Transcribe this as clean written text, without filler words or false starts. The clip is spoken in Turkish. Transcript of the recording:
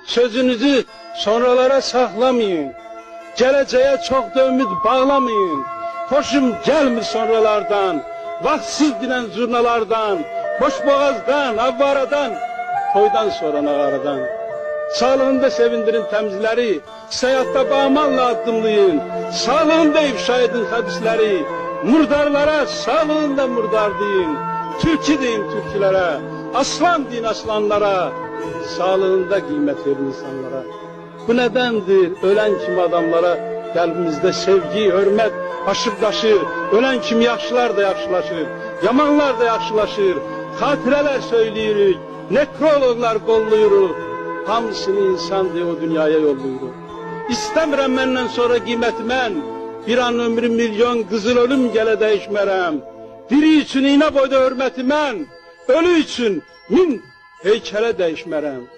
Sözünüzü sonralara saxlamayın. Geleceğe çok da ümid bağlamayın. Hoşum gelmir sonralardan, vaxtsız dinen zurnalardan, boşboğazdan, avvaradan, toydan sonra nağaradan. Sağlığında sevindirin temizleri, seyahatta bağmanla adımlayın. Sağlığında ifşa edin hadisleri, murdarlara sağlığında murdar deyin. Türkü deyin türkülere, aslan deyin aslanlara, sağlığında kıymet verin insanlara. Bu nedendir ölen kim adamlara, kalbimizde sevgi, hürmet aşıp taşır. Ölen kim yaxşılar da yaxşılaşır, yamanlar da yaxşılaşır. Hatireler söyleyirik, nekrologlar kolluyuruk. Hamısını insan diye o dünyaya yolluyuruk. İstemirəm məndən sonra qiymət mən, bir an ömrüm milyon qızıl ölüm gələ dəyişmərəm. Biri üçün iğne boyda hürməti mən, ölü üçün min heykələ dəyişmərəm.